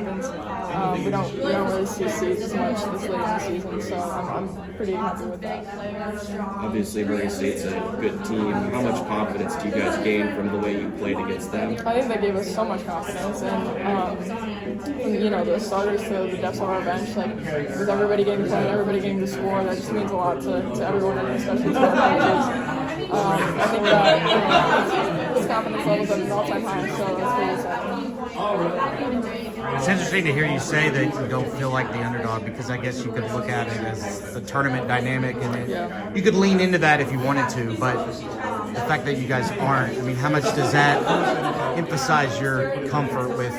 happens. We don't really see seeds much this late in the season, so I'm pretty happy with that. Obviously, Murray State's a good team. How much confidence do you guys gain from the way you played against them? I think they gave us so much confidence, and from, the starters to the depths of our bench, like with everybody getting played, everybody getting to score, that just means a lot to everyone, and especially to our coaches. I think that his confidence levels at an all-time high, so that's pretty exciting. It's interesting to hear you say that you don't feel like the underdog, because I guess you could look at it as the tournament dynamic, and you could lean into that if you wanted to, but the fact that you guys aren't, I mean, how much does that emphasize your comfort with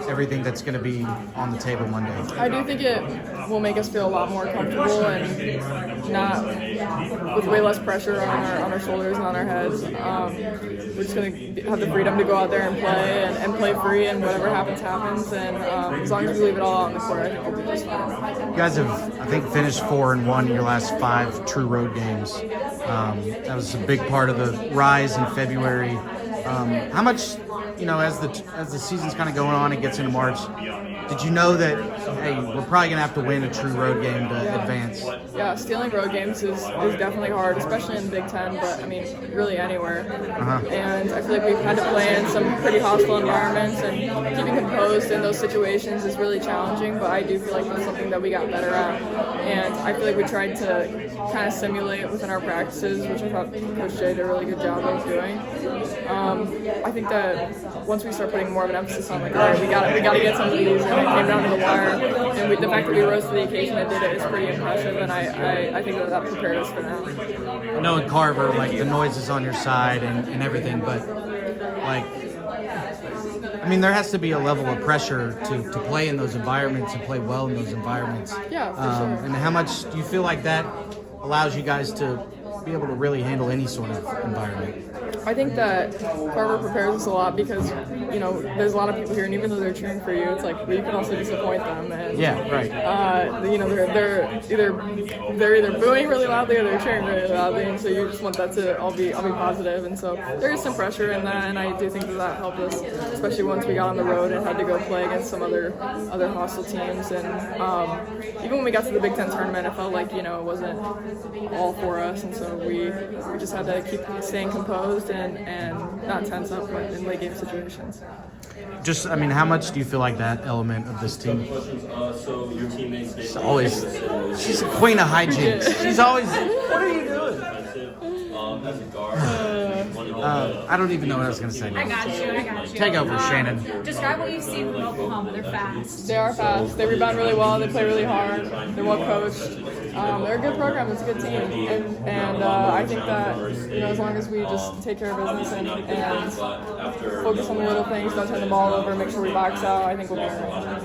everything that's going to be on the table Monday? I do think it will make us feel a lot more comfortable and not with way less pressure on our shoulders and on our heads. We're just going to have the freedom to go out there and play free, and whatever happens, happens. And as long as we leave it all out on the court, I think we'll be just fine. You guys have, I think, finished 4-1 in your last 5 true road games. That was a big part of the rise in February. How much, as the season's kind of going on and gets into March, did you know that, hey, we're probably going to have to win a true road game to advance? Yeah, stealing road games is definitely hard, especially in the Big Ten, but, really anywhere. And I feel like we've had to play in some pretty hostile environments, and keeping composed in those situations is really challenging, but I do feel like that's something that we got better at. And I feel like we tried to kind of simulate it within our practices, which I thought Coach Jay did a really good job of doing. I think that once we start putting more of an emphasis on, all right, we got to get some of these, and it came down to the wire, and the fact that we rose to the occasion and did it is pretty impressive, and I think that prepared us for that. Knowing Carver, the noise is on your side and everything, but there has to be a level of pressure to play in those environments and play well in those environments. Yeah, for sure. And how much do you feel like that allows you guys to be able to really handle any sort of environment? I think that Carver prepares us a lot because, there's a lot of people here, and even though they're cheering for you, it's like, you can also disappoint them. And, yeah, right. They're either booing really loudly or they're cheering really loudly, and so you just want that to all be positive. And so there is some pressure in that, and I do think that helped us, especially once we got on the road and had to go play against some other hostile teams. And even when we got to the Big Ten tournament, it felt like, it wasn't all for us, and so we just had to keep staying composed and not tense up in late game situations. Just, how much do you feel like that element of this team? She's a queen of hijinks. She's always, what are you doing? I don't even know what I was going to say now. I got you. Take over, Shannon. Describe what you've seen from Oklahoma. They're fast. They are fast. They rebound really well. They play really hard. They're well coached. They're a good program. It's a good team. And I think that, as long as we just take care of business and focus on the little things, don't turn the ball over, make sure we box out, I think we'll be all right.